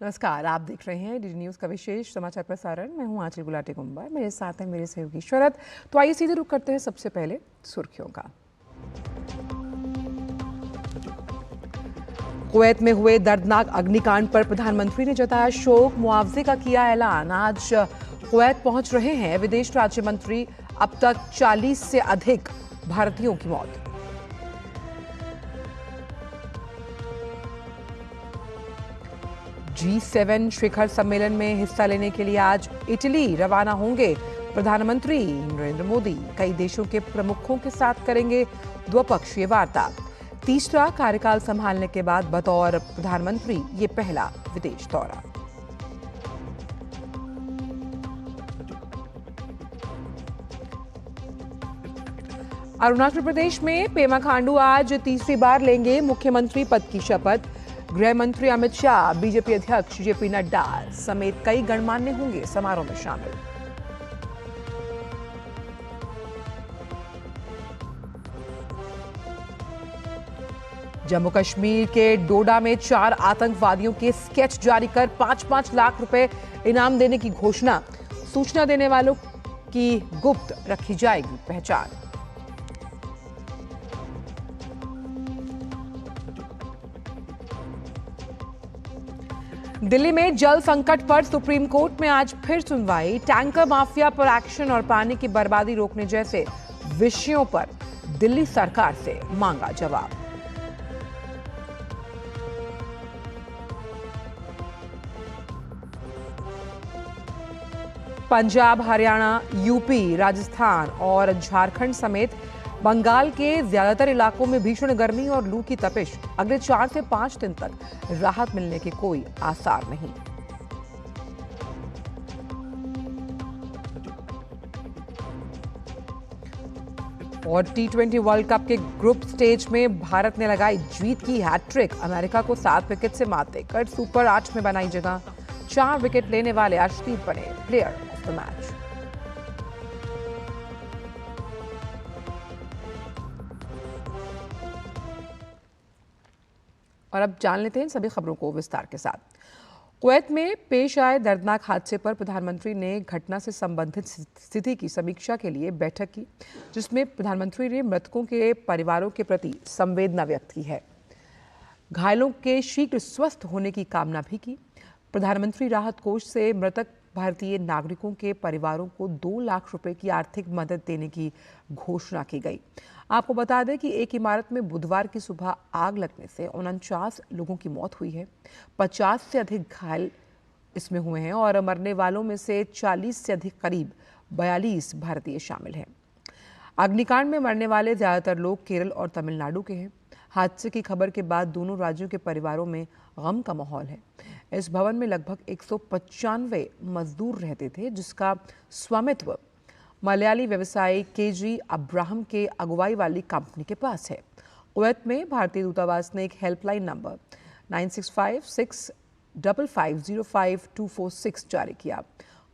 नमस्कार, आप देख रहे हैं डीडी न्यूज़ का विशेष समाचार प्रसारण। मैं हूं आंचल गुलाटी कुंबर, मेरे साथ हैं मेरे सहयोगी शरद। तो आइए सीधे रुख करते हैं सबसे पहले सुर्खियों का। कुवैत में हुए दर्दनाक अग्निकांड पर प्रधानमंत्री ने जताया शोक, मुआवजे का किया ऐलान। आज कुवैत पहुंच रहे हैं विदेश राज्य मंत्री। अब तक 40 से अधिक भारतीयों की मौत। G7 शिखर सम्मेलन में हिस्सा लेने के लिए आज इटली रवाना होंगे प्रधानमंत्री नरेंद्र मोदी। कई देशों के प्रमुखों के साथ करेंगे द्विपक्षीय वार्ता। तीसरा कार्यकाल संभालने के बाद बतौर प्रधानमंत्री ये पहला विदेश दौरा। अरुणाचल प्रदेश में पेमा खांडू आज तीसरी बार लेंगे मुख्यमंत्री पद की शपथ। गृह मंत्री अमित शाह, बीजेपी अध्यक्ष जेपी नड्डा समेत कई गणमान्य होंगे समारोह में शामिल। जम्मू कश्मीर के डोडा में 4 आतंकवादियों के स्केच जारी कर 5-5 लाख रुपए इनाम देने की घोषणा। सूचना देने वालों की गुप्त रखी जाएगी पहचान। दिल्ली में जल संकट पर सुप्रीम कोर्ट में आज फिर सुनवाई। टैंकर माफिया पर एक्शन और पानी की बर्बादी रोकने जैसे विषयों पर दिल्ली सरकार से मांगा जवाब। पंजाब, हरियाणा, यूपी, राजस्थान और झारखंड समेत बंगाल के ज्यादातर इलाकों में भीषण गर्मी और लू की तपिश। अगले 4 से 5 दिन तक राहत मिलने के कोई आसार नहीं। और T20 वर्ल्ड कप के ग्रुप स्टेज में भारत ने लगाई जीत की हैट्रिक। अमेरिका को 7 विकेट से मात देकर सुपर 8 में बनाई जगह। 4 विकेट लेने वाले अर्शदीप बने प्लेयर ऑफ द मैच। और अब जान लेते हैं सभी खबरों को विस्तार के साथ। कुवैत में पेश आए दर्दनाक हादसे पर प्रधानमंत्री ने घटना से संबंधित स्थिति की समीक्षा के लिए बैठक की, जिसमें प्रधानमंत्री ने मृतकों के परिवारों के प्रति संवेदना व्यक्त की है। घायलों के शीघ्र स्वस्थ होने की कामना भी की। प्रधानमंत्री राहत कोष से मृतक भारतीय नागरिकों के परिवारों को 2 लाख रुपए की आर्थिक मदद देने की घोषणा की गई। आपको बता दें कि एक इमारत में बुधवार की सुबह आग लगने से 49 लोगों की मौत हुई है। 50 से अधिक घायल इसमें हुए हैं और मरने वालों में से 40 से अधिक करीब 42 भारतीय शामिल हैं। अग्निकांड में मरने वाले ज्यादातर लोग केरल और तमिलनाडु के हैं। हादसे की खबर के बाद दोनों राज्यों के परिवारों में गम का माहौल है। इस भवन में लगभग 195 मजदूर रहते थे, जिसका स्वामित्व मलयाली व्यवसायी केजी अब्राहम के अगुवाई वाली कंपनी के पास है। कुवैत में भारतीय दूतावास ने एक हेल्पलाइन नंबर 9656550524 जारी किया।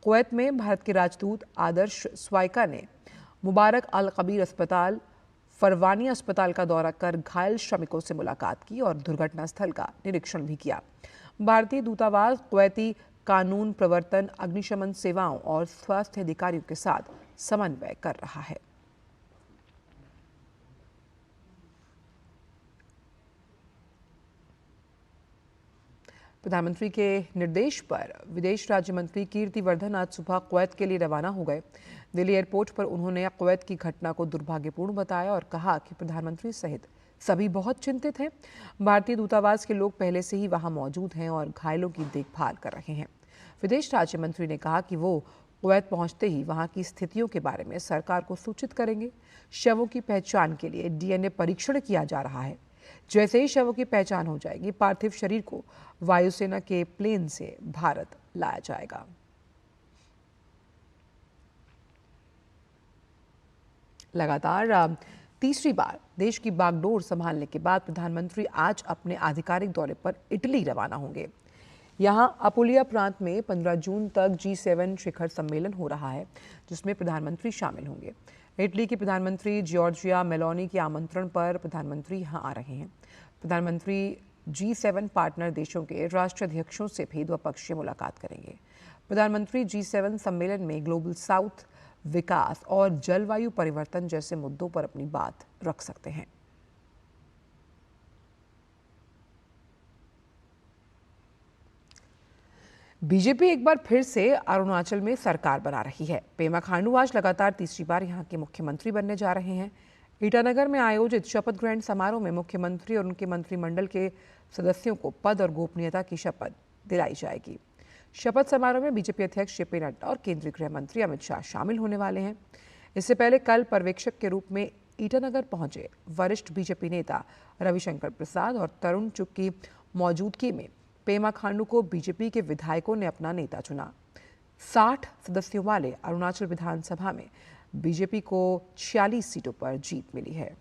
कुवैत में भारत के राजदूत आदर्श स्वाइका ने मुबारक अल कबीर अस्पताल, फरवानी अस्पताल का दौरा कर घायल श्रमिकों से मुलाकात की और दुर्घटना स्थल का निरीक्षण भी किया। भारतीय दूतावास कुवैती कानून प्रवर्तन, अग्निशमन सेवाओं और स्वास्थ्य अधिकारियों के साथ समन्वय कर रहा है। प्रधानमंत्री के निर्देश पर विदेश राज्य मंत्री कीर्ति वर्धन आज सुबह कुवैत के लिए रवाना हो गए। दिल्ली एयरपोर्ट पर उन्होंने कुवैत की घटना को दुर्भाग्यपूर्ण बताया और कहा कि प्रधानमंत्री सहित सभी बहुत चिंतित हैं। भारतीय दूतावास के लोग पहले से ही वहां मौजूद हैं और घायलों की देखभाल कर रहे हैं। विदेश राज्य मंत्री ने कहा कि वो कुवैत पहुंचते ही वहां की स्थितियों के बारे में सरकार को सूचित करेंगे। शवों की पहचान के लिए डीएनए परीक्षण किया जा रहा है। जैसे ही शवों की पहचान हो जाएगी, पार्थिव शरीर को वायुसेना के प्लेन से भारत लाया जाएगा। लगातार तीसरी बार देश की बागडोर संभालने के बाद प्रधानमंत्री आज अपने आधिकारिक दौरे पर इटली रवाना होंगे। यहां अपुलिया प्रांत में 15 जून तक G7 शिखर सम्मेलन हो रहा है, जिसमें प्रधानमंत्री शामिल होंगे। इटली की प्रधानमंत्री जॉर्जिया मेलोनी के आमंत्रण पर प्रधानमंत्री यहां आ रहे हैं। प्रधानमंत्री G7 पार्टनर देशों के राष्ट्राध्यक्षों से भी द्विपक्षीय मुलाकात करेंगे। प्रधानमंत्री G7 सम्मेलन में ग्लोबल साउथ, विकास और जलवायु परिवर्तन जैसे मुद्दों पर अपनी बात रख सकते हैं। बीजेपी एक बार फिर से अरुणाचल में सरकार बना रही है। पेमा खांडू आज लगातार तीसरी बार यहां के मुख्यमंत्री बनने जा रहे हैं। ईटानगर में आयोजित शपथ ग्रहण समारोह में मुख्यमंत्री और उनके मंत्रिमंडल के सदस्यों को पद और गोपनीयता की शपथ दिलाई जाएगी। शपथ समारोह में बीजेपी अध्यक्ष जेपी नड्डा और केंद्रीय गृह मंत्री अमित शाह शामिल होने वाले हैं। इससे पहले कल पर्यवेक्षक के रूप में ईटानगर पहुंचे वरिष्ठ बीजेपी नेता रविशंकर प्रसाद और तरुण चुग की मौजूदगी में पेमा खांडू को बीजेपी के विधायकों ने अपना नेता चुना। 60 सदस्यों वाले अरुणाचल विधानसभा में बीजेपी को 46 सीटों पर जीत मिली है।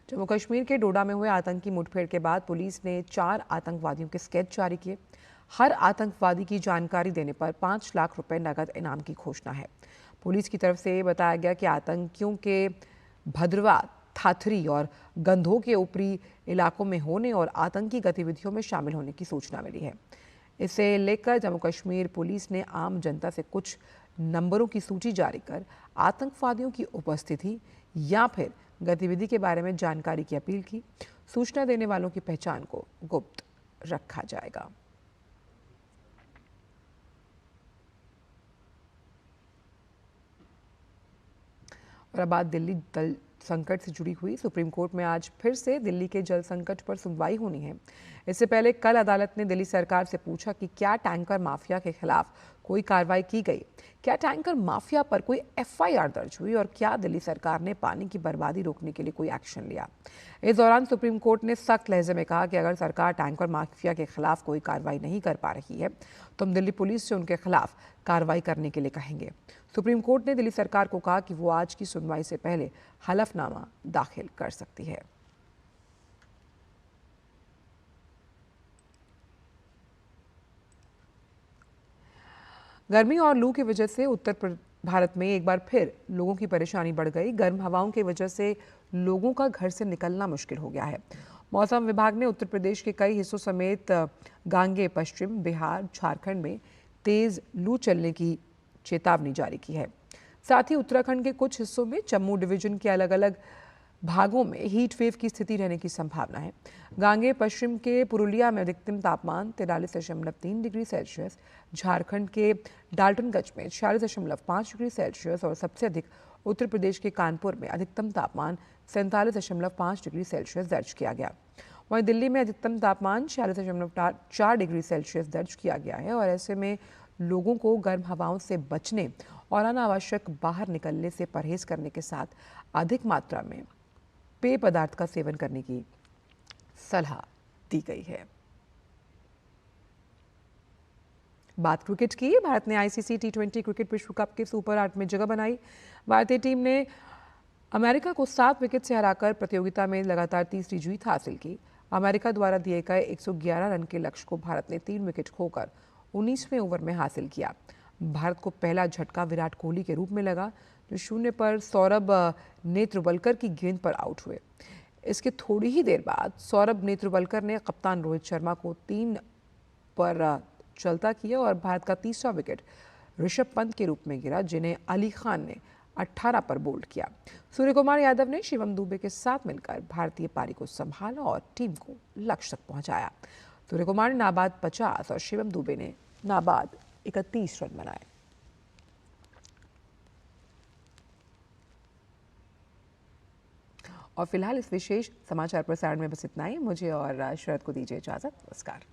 जम्मू कश्मीर के डोडा में हुए आतंकी मुठभेड़ के बाद पुलिस ने 4 आतंकवादियों के स्केच जारी किए। हर आतंकवादी की जानकारी देने पर 5 लाख रुपए नगद इनाम की घोषणा है। पुलिस की तरफ से बताया गया कि आतंकियों के भद्रवा, थाथरी और गंधो के ऊपरी इलाकों में होने और आतंकी गतिविधियों में शामिल होने की सूचना मिली है। इसे लेकर जम्मू कश्मीर पुलिस ने आम जनता से कुछ नंबरों की सूची जारी कर आतंकवादियों की उपस्थिति या फिर गतिविधि के बारे में जानकारी की अपील की। सूचना देने वालों की पहचान को गुप्त रखा जाएगा। और अब बात दिल्ली जल संकट से जुड़ी हुई। सुप्रीम कोर्ट में आज फिर से दिल्ली के जल संकट पर सुनवाई होनी है। इससे पहले कल अदालत ने दिल्ली सरकार से पूछा कि क्या टैंकर माफिया के खिलाफ कोई कार्रवाई की गई, क्या टैंकर माफिया पर कोई एफआईआर दर्ज हुई और क्या दिल्ली सरकार ने पानी की बर्बादी रोकने के लिए कोई एक्शन लिया। इस दौरान सुप्रीम कोर्ट ने सख्त लहजे में कहा कि अगर सरकार टैंकर माफिया के खिलाफ कोई कार्रवाई नहीं कर पा रही है तो हम दिल्ली पुलिस से उनके खिलाफ कार्रवाई करने के लिए कहेंगे। सुप्रीम कोर्ट ने दिल्ली सरकार को कहा कि वो आज की सुनवाई से पहले हलफनामा दाखिल कर सकती है। गर्मी और लू की वजह से उत्तर भारत में एक बार फिर लोगों की परेशानी बढ़ गई। गर्म हवाओं की वजह से लोगों का घर से निकलना मुश्किल हो गया है। मौसम विभाग ने उत्तर प्रदेश के कई हिस्सों समेत गांगे, पश्चिम बिहार, झारखंड में तेज लू चलने की चेतावनी जारी की है। साथ ही उत्तराखंड के कुछ हिस्सों में जम्मू डिवीजन के अलग अलग भागों में हीट वेव की स्थिति रहने की संभावना है। गांगे पश्चिम के पुरुलिया में अधिकतम तापमान 43.3 डिग्री सेल्सियस, झारखंड के डाल्टनगंज में 46.5 डिग्री सेल्सियस और सबसे अधिक उत्तर प्रदेश के कानपुर में अधिकतम तापमान 47.5 डिग्री सेल्सियस दर्ज किया गया। वहीं दिल्ली में अधिकतम तापमान 46.4 डिग्री सेल्सियस दर्ज किया गया है और ऐसे में लोगों को गर्म हवाओं से बचने और अनावश्यक बाहर निकलने से परहेज करने के साथ अधिक मात्रा में पेय पदार्थ का सेवन करने की सलाह दी गई है। बात क्रिकेट की। भारत ने आईसीसी टी20 क्रिकेट विश्व कप के सुपर 8 में जगह बनाई। भारतीय टीम ने अमेरिका को 7 विकेट से हराकर प्रतियोगिता में लगातार तीसरी जीत हासिल की। अमेरिका द्वारा दिए गए 111 रन के लक्ष्य को भारत ने 3 विकेट खोकर 19वें ओवर में हासिल किया। भारत को पहला झटका विराट कोहली के रूप में लगा, जो शून्य पर सौरभ नेत्रवलकर की गेंद पर आउट हुए। इसके थोड़ी ही देर बाद सौरभ नेत्रवलकर ने कप्तान रोहित शर्मा को 3 पर चलता किया और भारत का तीसरा विकेट ऋषभ पंत के रूप में गिरा, जिन्हें अली खान ने 18 पर बोल्ड किया। सूर्यकुमार यादव ने शिवम दुबे के साथ मिलकर भारतीय पारी को संभाला और टीम को लक्ष्य तक पहुंचाया। सूर्यकुमार ने नाबाद 50 और शिवम दुबे ने नाबाद 31 रन बनाए। और फिलहाल इस विशेष समाचार प्रसारण में बस इतना ही। मुझे और शरद को दीजिए इजाजत। नमस्कार।